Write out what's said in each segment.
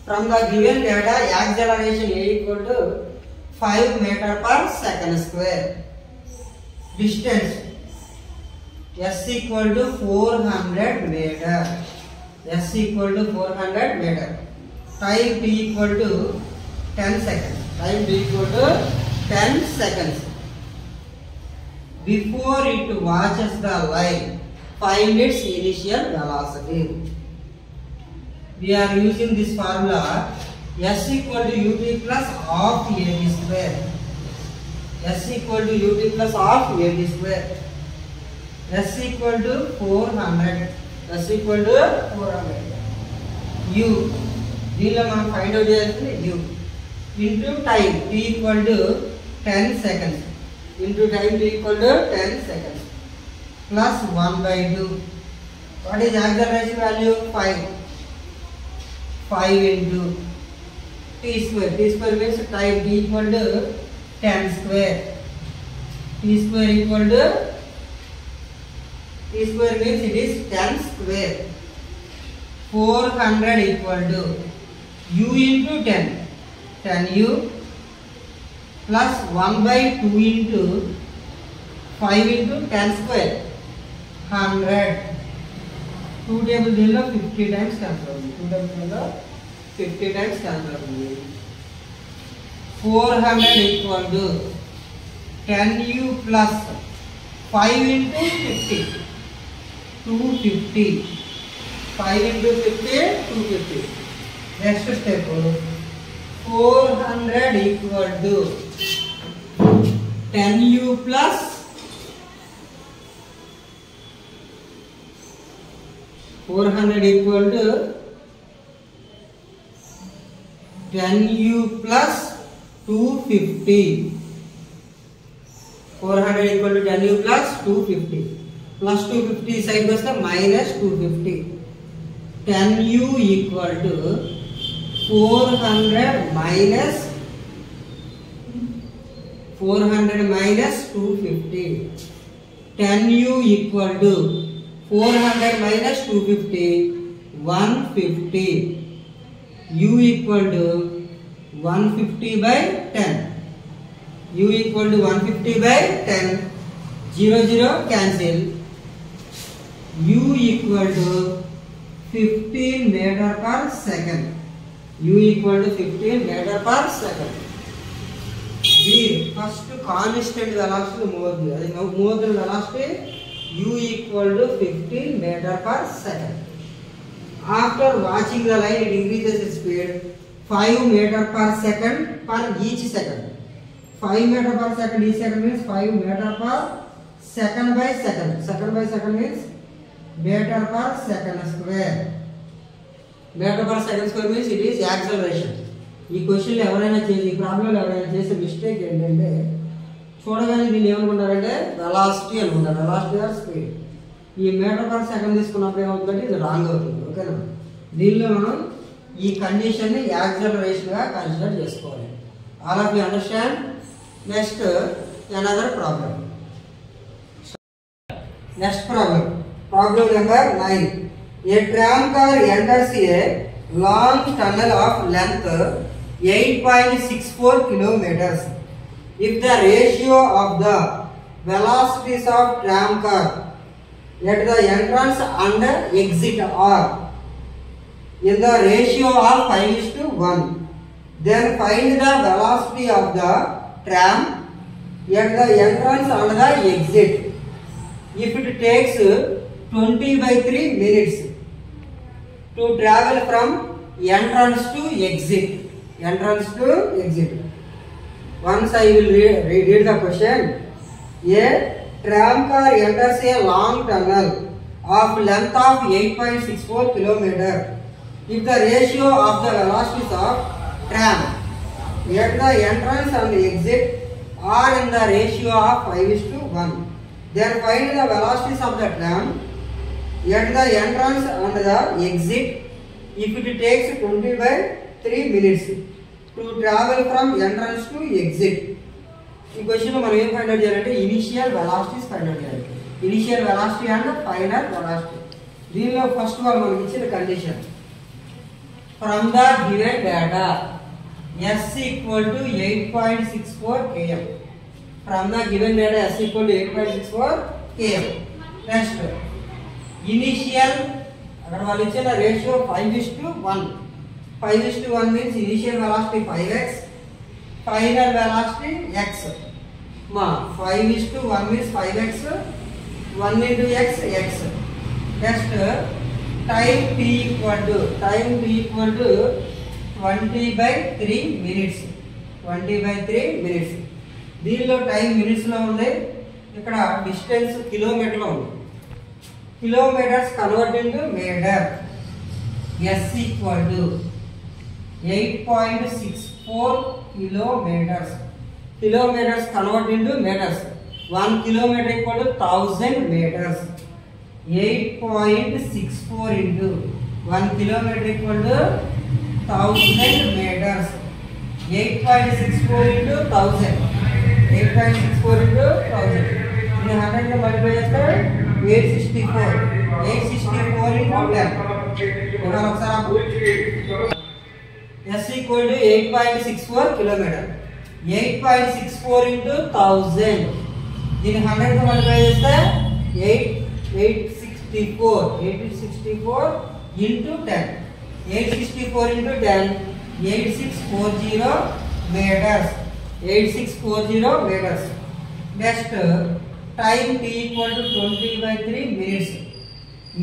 From the given data, acceleration A equal to 5 meter per second square. Distance S equal to 400 meter. S equal to 400 meter. Time T equal to 10 seconds. Time T equal to 10 seconds. Before it watches the line, find its initial velocity. We are using this formula. S equal to ut plus half at square. S equal to ut plus half at square. S equal to 400. S equal to 400. U. దీనిలో మనం find out చేయాల్సింది u into time t equal to 10 seconds into time t equal to 10 seconds plus 1 by 2. What is acceleration value? 5 into t square. T square means time t equal to 10 square. T square equal to t square means it is 10 square. 400 equal to u into 10. 10u plus 1 by 2 into 5 into 10 square. 100. 2 table దీనిలో 50 times cancel అవుతుంది. 2 table దీనిలో 50 times cancel అవుతుంది. 400 equal to 10u plus 5 into 50. 250. 5 into 50, 250. Next step. 400 equal to 10u plus 400 equal to 10u plus 250. 400 equal to 10u plus 250. Plus 250 side goes the minus 250. 10u equal to 400 minus 250. 10u equal to 400 minus 250, 150. U equal to 150 by 10. U equal to 150 by 10. 0, 0 cancel. U equal to 15 meter per second. U equal to 15 meter per second. The first constant velocity move the velocity u equal to 15 meter per second. After watching the line, it increases its speed 5 meter per second per each second. 5 meter per second each second means 5 meter per second by second. Second by second means meter per second square. Meter per second square means it is acceleration. ఈ question ఎవరైనా చేసి ఈ ప్రాబ్లంలో ఎవరైనా చేసే mistake ఏంటంటే చూడగానే దీన్ని ఏమనుకుంటారంటే వెలాసిటీ అనుకుంటారు. Velocity or speed. ఈ మీటర్ పర్ సెకండ్ తీసుకున్నప్పుడు ఏమవుతుందంటే ఇది రాంగ్ అవుతుంది. ఓకేనా? దీనిలో మనం ఈ కండిషన్ని యాక్సలరేషన్గా కన్సిడర్ చేసుకోవాలి. All of you understand? Next another problem. Next problem. Problem number 9. A tram car enters a long tunnel of length 8.64 kilometers. If the ratio of the velocities of tram car at the entrance and exit are in the ratio of 5:1, then find the velocity of the tram at the entrance and the exit. If it takes 20/3 minutes to travel from entrance to exit. Entrance to exit. Once I will read the question. A tram car enters a long tunnel of length of 8.64 kilometer. If the ratio of the velocities of tram at the entrance and exit are in the ratio of 5:1, then find the velocities of the tram at the entrance and the exit if it takes 20/3 minutes to travel from entrance to exit. ఈ question లో మనం ఏం find out చేయాలంటే initial velocities find out చేయాలి. Initial velocity and final velocity. దీనిలో first వాళ్ళు మనకి ఇచ్చిన condition From the given data, S equal to 8.64 km. From the given data, S equal to 8.64 km. Next, initial, అక్కడ వాళ్ళు ఇచ్చిన ratio 5:1. 5:1 means initial velocity 5x, final velocity x. 5:1 means 5x, 1 into x, x. Next, time t equal to 20/3 minutes. 20/3 minutes. దీనిలో time minutes లో ఉంది, ఇక్కడ distance kilometre లో ఉంది. Kilometres convert into metre. S equal to 8.64 kilometers. Kilometers convert into meters. 1 kilometer equal to 1000 meters. 8.64 into 1 kilometer equal to 1000 meters. 8.64 into 1000. 8.64 into 1000. In 100 లో multiply చేస్తే 864. 864 into 10. S equal to 8.64 kilometer. 8.64 into 1000. దీని 100 తో multiply చేస్తే 864. 864 into 10. 864 into 10. 8640 meters. 8640 meters. Next, time t equal to 20/3 minutes.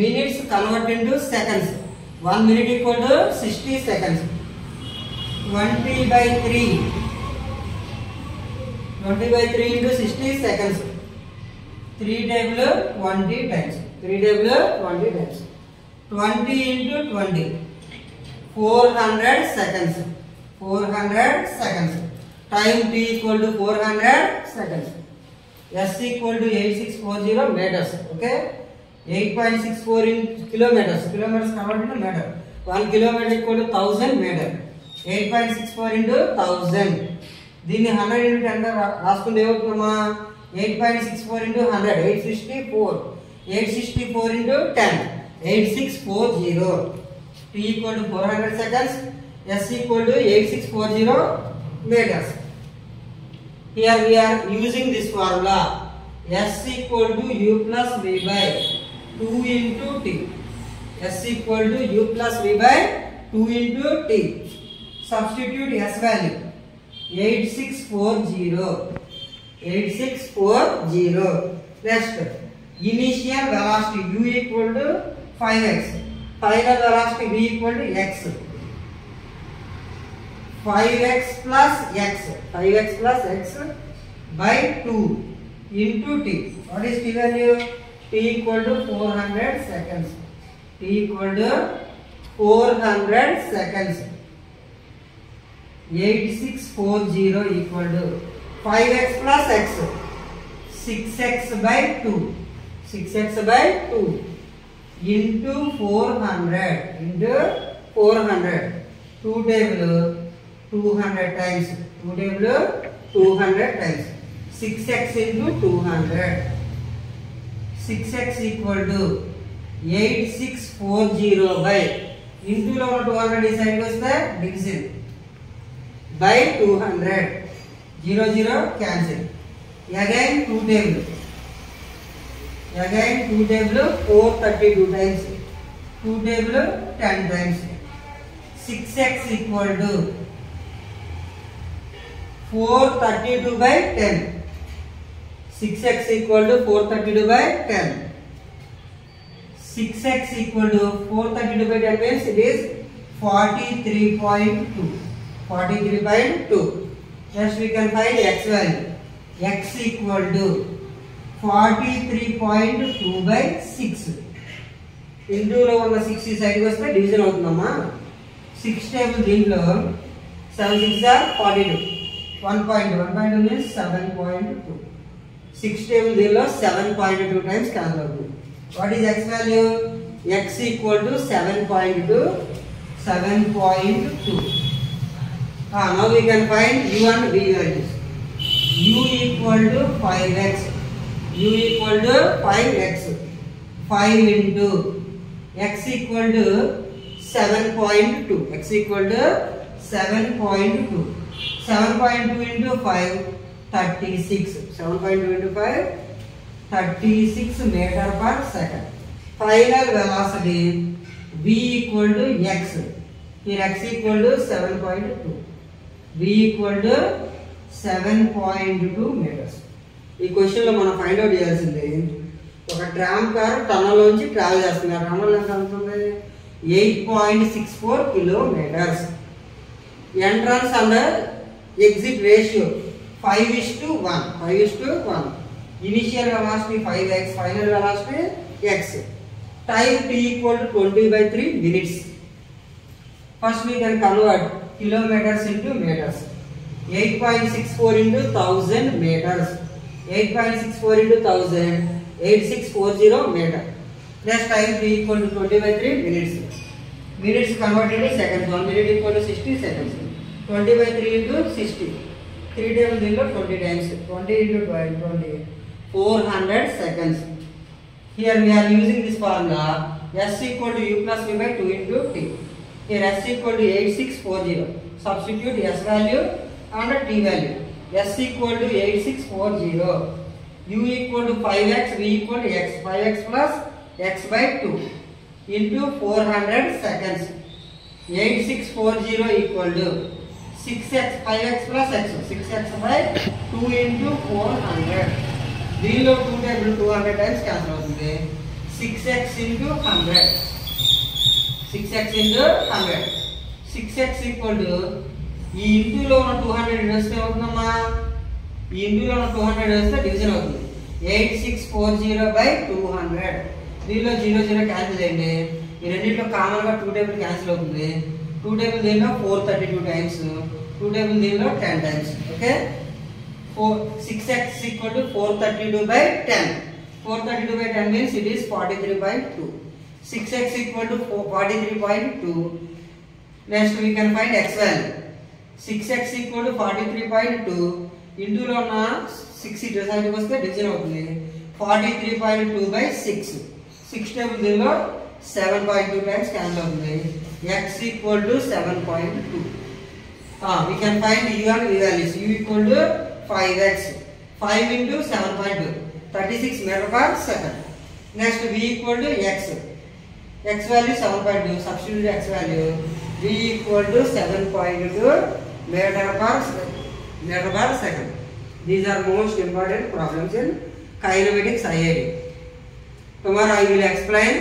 Minutes convert into seconds. 1 minute equal to 60 seconds. 20/3. 20/3 into 60 seconds. 3 table 20 times. 3 table 20 times. 20 into 20. 400 seconds. 400 seconds. Time t equal to 400 seconds. S equal to 8640 meters. Okay. 8.64 in kilometers. Kilometers convert into meter. 1 kilometer equal to 1000 meter. 8.64 into 1000. దీన్ని 100 into 10 గా రాసుకుంటే ఏమవుతుందమ్మా? 8.64 into 100. 864. 864 into 10. 8640. T equal to 400 seconds. S equal to 8640 meters. Here we are using this formula. S equal to U plus V by 2 into T. S equal to U plus V by 2 into T. Substitute S value. 8640. 8640. Next, initial velocity U equal to 5x. Final velocity V equal to x. 5x plus x. 5x plus x by 2 into T. What is T value? T equal to 400 seconds. T equal to 400 seconds. 8640 equal to 5x plus x. 6x by 2. 6x by 2 into 400 into 400. 2 table 200 times. 2 table 200 times. 6x into 200. 6x equal to 8640 by into లో 200 ఈ side వస్తే division by 200. 0 0 cancel. Again 2 table. Again 2 table 432 times. 2 table 10 times. 6x equal to 432 by 10. 6x equal to 432 by 10. 6x equal to 432 by 10 means it is 43.2. 43.2. Next we can find x value. X equal to 43.2 by 6. Into లో ఉన్న 6 ఈ side వస్తే division అవుతుందమ్మా. 6 table దీంట్లో 7 6 are 42. 1.2 means 7.2. 6 table దీనిలో 7.2 times cancel అవుతుంది. What is x value? X equal to 7.2. 7.2. Now we can find U and V values. U equal to 5x. U equal to 5x. 5 into x equal to 7.2. X equal to 7.2. 7.2 into 5, 36. 7.2 into 5, 36 meter per second. Final velocity v equal to x. Here x equal to 7.2. v equal to 7.2 meters. ఈ question లో మనం find out చేయాల్సింది ఒక tram car tunnel నుంచి travel చేస్తుంది. ఆ tunnel ఎంత ఉంటుంది? 8.64 kilometers. Entrance and exit ratio 5:1. 5:1. Initial velocity 5x, final velocity x. Time t equal to 20/3 minutes. First we can convert kilometers into meters. 8.64 into 1000 meters. 8.64 into 1000, 8640 meter. Next time t equal to 20/3 minutes. Minutes converted to seconds. 1 minute equal to 60 seconds. 20/3 into 60. 3 table below 20 times. 20 into 12, 20. 400 seconds. Here we are using this formula. S equal to u plus v by 2 into t. Here s equal to 8640. Substitute s value and t value. S equal to 8640. U equal to 5x, v equal to x. 5x plus x by 2 into 400 seconds. 8640 equal to 6x, 5x plus x. 6x by 2 into 400. దీనిలో 2 table 200 times cancel అవుతుంది. 6x into 100. 6x into 100. 6x equal to ఈ ఇంటూలో ఉన్న 200 వేస్తే అవుతుందమ్మా. ఈ ఇంటూలో ఉన్న 200 వేస్తే division అవుతుంది. 8640 by 200. దీనిలో 0 0 క్యాన్సిల్ చేయండి. ఈ రెండింటిలో కామన్ గా 2 టేబుల్ క్యాన్సిల్ అవుతుంది. 2 టేబుల్ దీనిలో 432 టైమ్స్. 2 టేబుల్ దీనిలో 10 times. Okay. 6x equal to 432 by 10. 432 by 10 means it is 43/2. 6x equal to 43.2. Next we can find x value. 6x equal to 43.2. ఇంటూలో ఉన్న 6 ఇటు సైడ్కి వస్తే డివిజన్ అవుతుంది. 43.2 by 6. 6 టేబుల్ దీనిలో 7.2 టైమ్స్ క్యాన్సిల్ అవుతుంది. x equal to 7.2. We can find u and v values. u equal to 5x. 5 into 7.2. 36 meter per second. Next v equal to x. X value 7.2. Substitute x value. V equal to 7.2 meter per second. These are most important problems in kinematics IIT. Tomorrow I will explain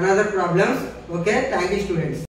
another problems. Okay, thank you students.